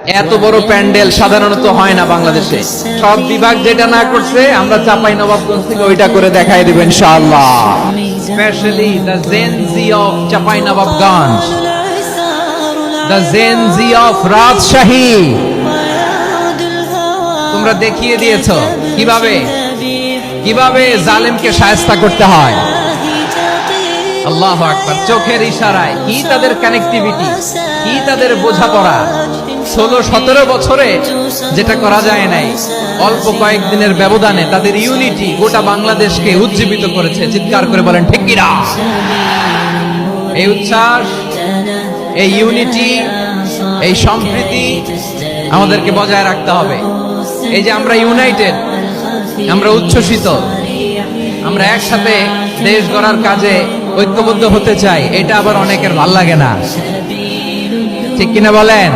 এত বড় প্যান্ডেল সাধারণত হয় না বাংলাদেশে। সব বিভাগ যেটা না করছে আমরা চাঁপাইনবাবগঞ্জ থেকে ওইটা করে দেখাই দেব ইনশাআল্লাহ। Specially the Gen Z of Chapainawabganj, the Gen Z of Rajshahi, তোমরা দেখিয়ে দিয়েছো কিভাবে কিভাবে জালেমকে শায়েস্তা করতে হয়। আল্লাহু আকবার। চোখের ইশারায় কি তাদের কানেক্টিভিটি, কি তাদের বোঝাপড়া। 16-17 বছরে যেটা করা যায় নাই, অল্প কয়েকদিনের ব্যবধানে তাদের ইউনিটি গোটা বাংলাদেশকে উজ্জীবিত করেছে। চিৎকার করে বলেন ঠিক কিনা? এই উচ্ছ্বাস, এই ইউনিটি, এই সম্প্রীতি আমাদেরকে বজায় রাখতে হবে। এই যে আমরা ইউনাইটেড, আমরা উচ্ছ্বসিত, আমরা একসাথে দেশ গড়ার কাজে ঐক্যবদ্ধ হতে চাই, এটা আবার অনেকের ভাল লাগে না। ঠিক কিনা বলেন?